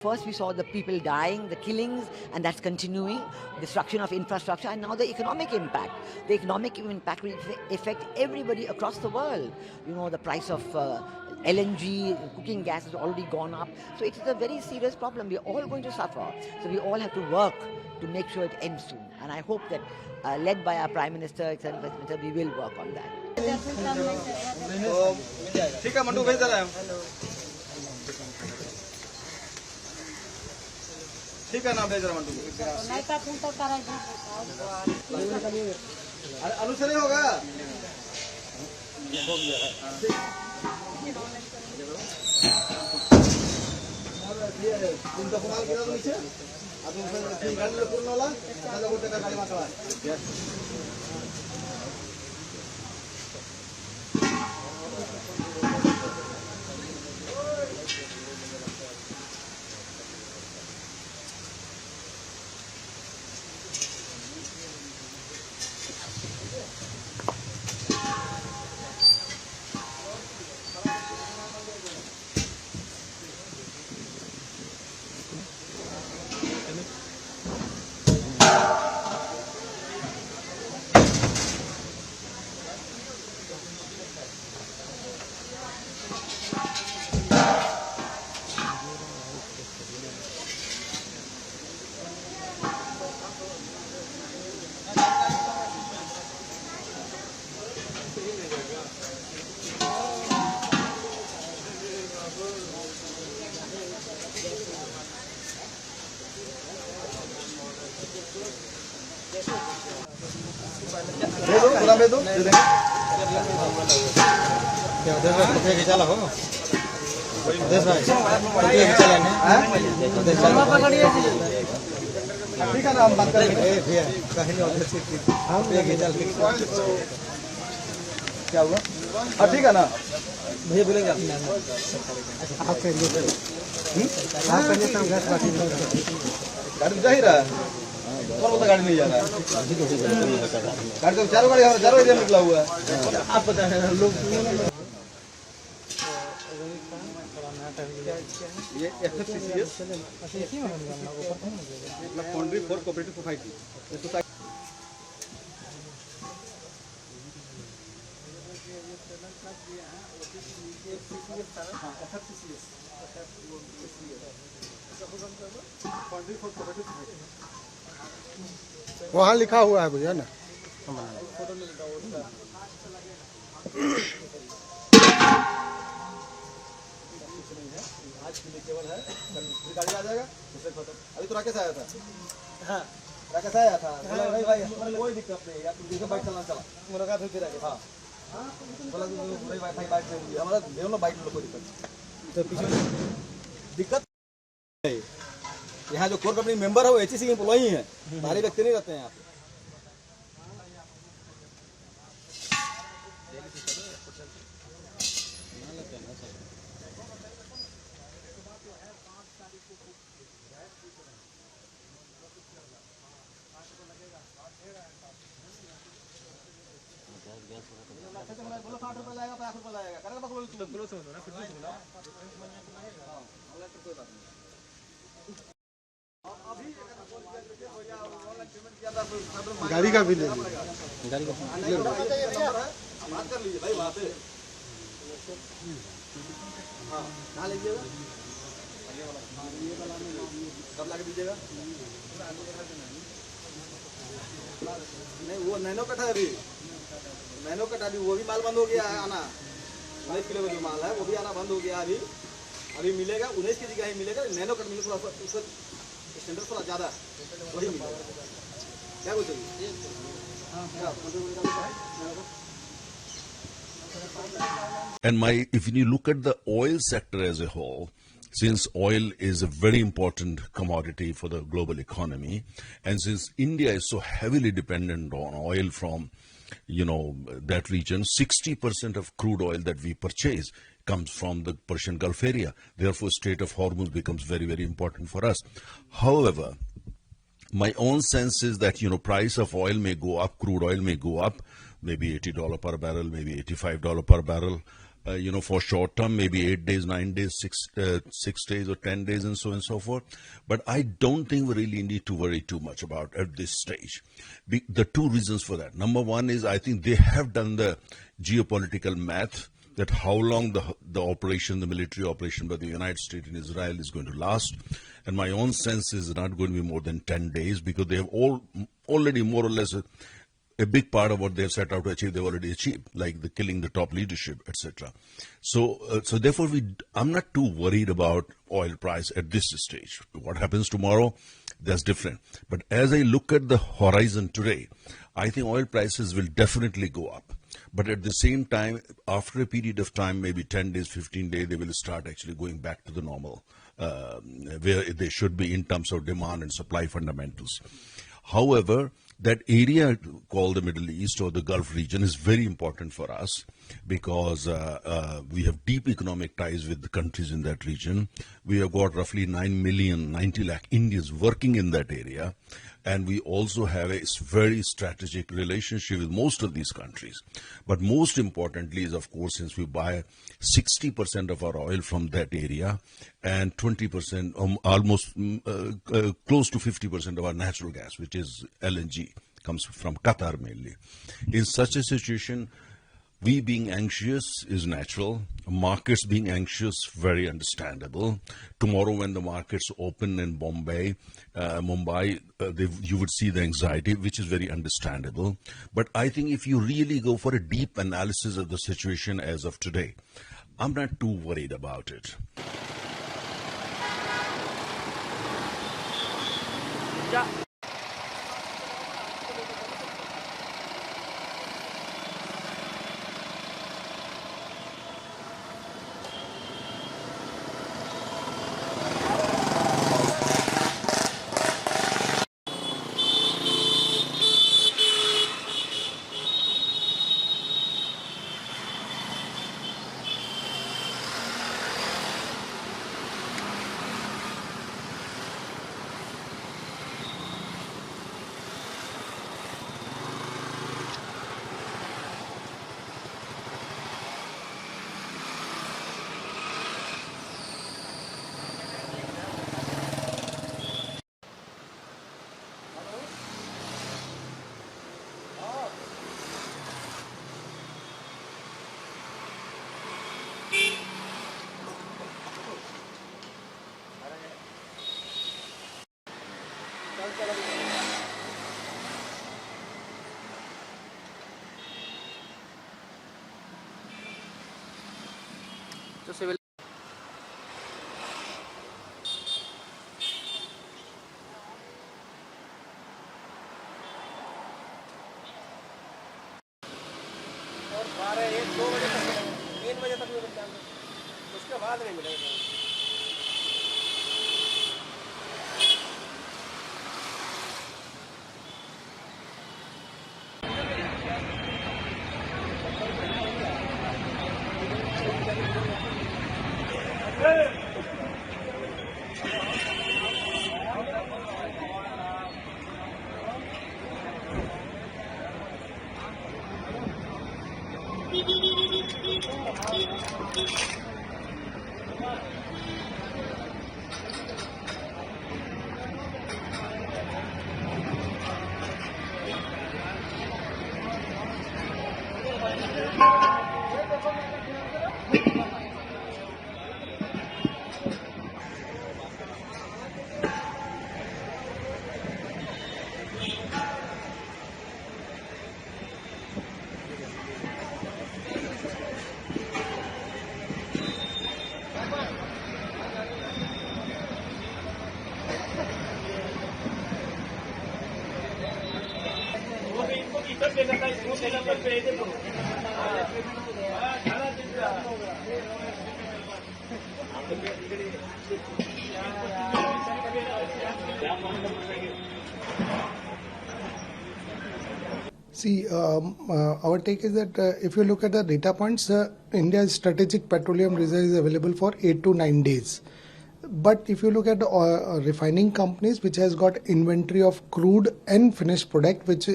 First, we saw the people dying, the killings, and that's continuing, destruction of infrastructure, and now the economic impact. The economic impact will affect everybody across the world. You know, the price of LNG, cooking gas has already gone up. So it is a very serious problem. We're all going to suffer. So we all have to work to make sure it ends soon. And I hope that, led by our Prime Minister, etc., we will work on that. ठीक है मंटू भेज दे रहा है ठीक है ना भेज रहा मंटू अरे आलू से नहीं होगा तुमचा कुणाल केला तो नीचे अजून गाडीला पूर्ण होला त्याला गोटे का गाडी माकळा दे दो दे देंगे क्या उधर से पकड़ के चला हो देश भाई पकड़ के चला ने देश पकड़िए ठीक है ना हम बात करेंगे ए भैया कहीं नहीं उधर से हम लेके चल क्या हुआ हां ठीक है ना भैया बोलेंगे आप कहिए आप कहिए तो गैस बाकी गाड़ी जा ही रहा है कौन बोलता गाड़ी नहीं जा रहा है गाड़ी तो चारों एरिया निकला हुआ है आप पता है लोग ये FFCCS foundry for cooperative society वहाँ लिखा हुआ है भैया ना गाड़ी आ जाएगा अभी तो राकेश आया था हाँ राकेश आया था भाई भाई कोई दिक्कत नहीं यार तुम बाइक चलाना चला मुलाकात होती रहेगी हाँ बोला भाई भाई बाइक से हमारा दोनों बाइक में कोई दिक्कत दिक्कत यहाँ जो कोर कंपनी मेंबर है वो HEC के एम्प्लॉई है बाहरी व्यक्ति नहीं रहते हैं यहाँ पे बोलो 60 रुपए लाएगा 50 रुपए लाएगा करेगा बस बोलो से ना फिर से बोला हां ऑनलाइन कोई बात नहीं गाड़ी का भी ले गाड़ी का बात कर लीजिए भाई वहां पे हां कहां लीजिएगा ये वाला कब ला के दीजिएगा नहीं वो नैनो कट है अभी नैनो कट अभी वो भी माल बंद हो गया है आना 19 किलो का जो माल है वो भी आना बंद हो गया अभी मिलेगा 19 की जगह ही मिलेगा नैनो कट मिलेगा थोड़ा उसका स्टैंडर्ड थोड़ा ज्यादा वही मिलेगा क्या बोलते And if you look at the oil sector as a whole, since oil is a very important commodity for the global economy, and since India is so heavily dependent on oil from, that region, 60% of crude oil that we purchase comes from the Persian Gulf area. Therefore, Strait of Hormuz becomes very, very important for us. However, my own sense is that, price of oil may go up, crude oil may go up, maybe $80 per barrel, maybe $85 per barrel. for short term, maybe 8 days, 9 days, 6 days or 10 days and so on and so forth. But I don't think we really need to worry too much about at this stage. The two reasons for that. Number one is I think they have done the geopolitical math that how long the military operation by the United States in Israel is going to last. And my own sense is not going to be more than 10 days because they have already more or less a big part of what they have set out to achieve, they've already achieved, like the killing the top leadership, etc. So therefore, I'm not too worried about oil price at this stage. What happens tomorrow, that's different. But as I look at the horizon today, I think oil prices will definitely go up. But at the same time, after a period of time, maybe 10 days, 15 days, they will start actually going back to the normal, where they should be in terms of demand and supply fundamentals. However, that area called the Middle East or the Gulf region is very important for us because we have deep economic ties with the countries in that region. We have got roughly 90 lakh Indians working in that area. And we also have a very strategic relationship with most of these countries. But most importantly is, of course, since we buy 60% of our oil from that area and 20%, almost close to 50% of our natural gas, which is LNG, comes from Qatar mainly. In such a situation, we being anxious is natural. Markets being anxious, very understandable. Tomorrow when the markets open in Mumbai, you would see the anxiety, which is very understandable. But I think if you really go for a deep analysis of the situation as of today, I'm not too worried about it. तो civil और 12 1 2 बजे तक 3 बजे तक मिलता है, उसके बाद नहीं मिलेगा। See, our take is that if you look at the data points, India's strategic petroleum reserve is available for 8 to 9 days. But if you look at the refining companies, which has got inventory of crude and finished product, which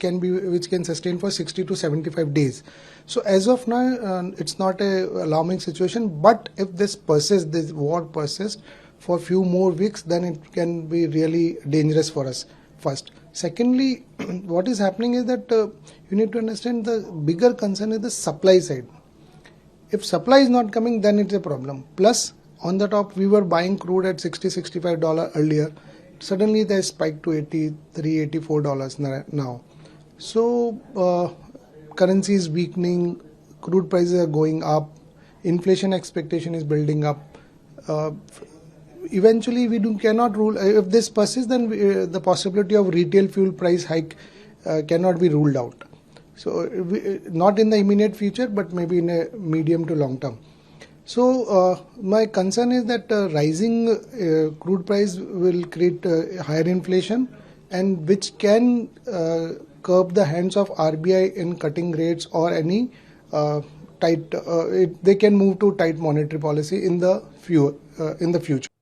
can sustain for 60 to 75 days. So as of now, it's not a alarming situation. But if this war persists for a few more weeks, then it can be really dangerous for us. First. Secondly, what is happening is that you need to understand the bigger concern is the supply side. If supply is not coming, then it's a problem. Plus, on the top, we were buying crude at $60-65 earlier. Suddenly, they spiked to $83-84 now. So, currency is weakening, crude prices are going up, inflation expectation is building up. Eventually, cannot rule. If this persists, then the possibility of retail fuel price hike cannot be ruled out. So, not in the immediate future, but maybe in a medium to long term. So, my concern is that rising crude price will create higher inflation, and which can curb the hands of RBI in cutting rates or any tight. They can move to tight monetary policy in the future.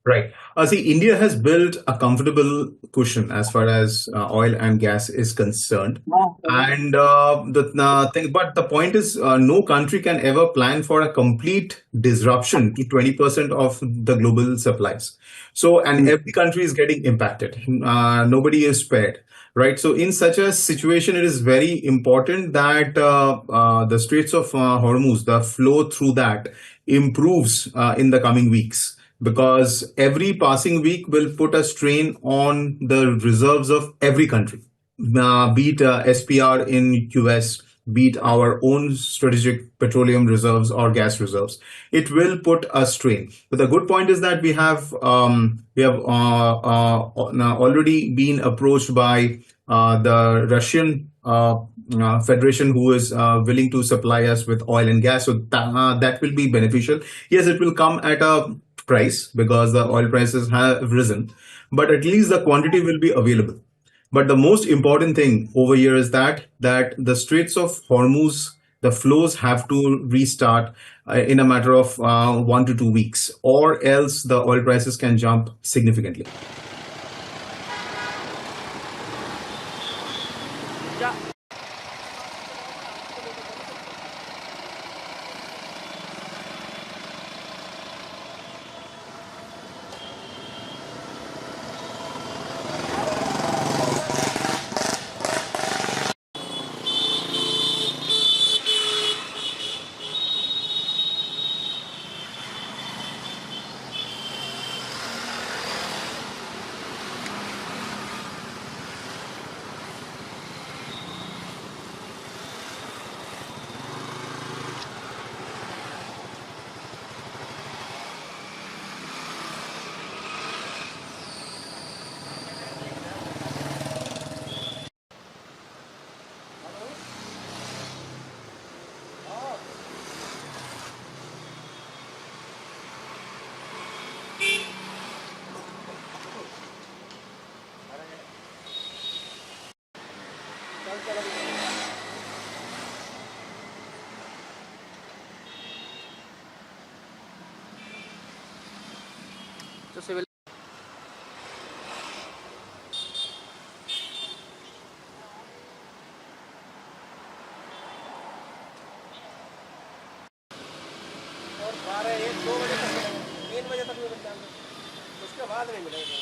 Right. See, India has built a comfortable cushion as far as oil and gas is concerned. And but the point is, no country can ever plan for a complete disruption to 20% of the global supplies. So, and every country is getting impacted. Nobody is spared. Right. So in such a situation, it is very important that the Straits of Hormuz, the flow through that improves in the coming weeks, because every passing week will put a strain on the reserves of every country, be it SPR in US, be it our own strategic petroleum reserves or gas reserves. It will put a strain. But the good point is that we have already been approached by the Russian Federation, who is willing to supply us with oil and gas. So that will be beneficial. Yes, it will come at a price because the oil prices have risen, but at least the quantity will be available. But the most important thing over here is that the Straits of Hormuz, the flows have to restart in a matter of 1 to 2 weeks, or else the oil prices can jump significantly. तो civil और 12-1-2 बजे तक मिलेंगे, 3 बजे तक भी मिल जाएंगे, उसके बाद नहीं मिलेंगे।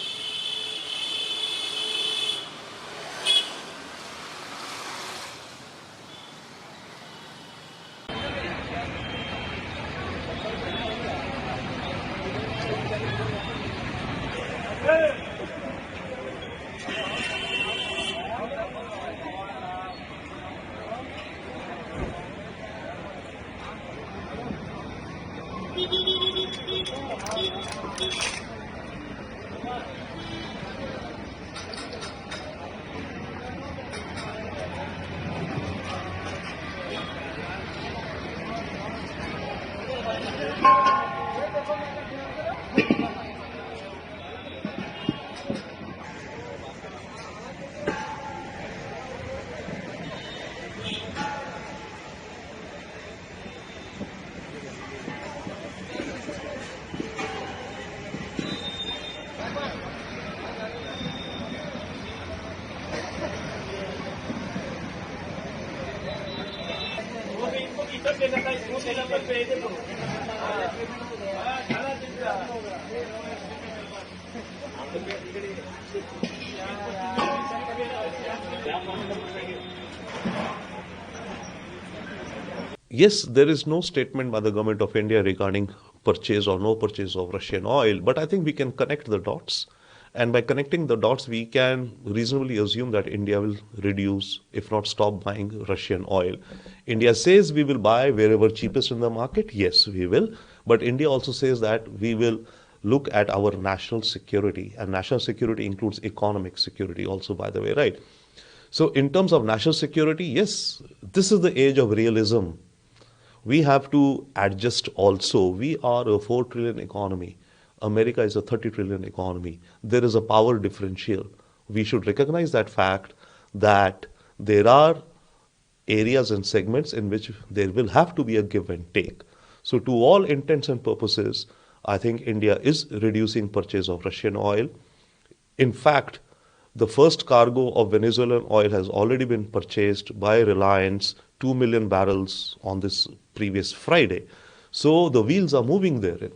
Yes, there is no statement by the government of India regarding purchase or no purchase of Russian oil, but I think we can connect the dots. And by connecting the dots, we can reasonably assume that India will reduce, if not stop buying Russian oil. India says we will buy wherever cheapest in the market. Yes, we will. But India also says that we will look at our national security. And national security includes economic security also, by the way, right? So in terms of national security, yes, this is the age of realism. We have to adjust also. We are a 4 trillion economy. America is a 30 trillion economy. There is a power differential. We should recognize that fact that there are areas and segments in which there will have to be a give and take. So to all intents and purposes, I think India is reducing purchase of Russian oil. In fact, the first cargo of Venezuelan oil has already been purchased by Reliance, 2 million barrels on this previous Friday. So the wheels are moving therein.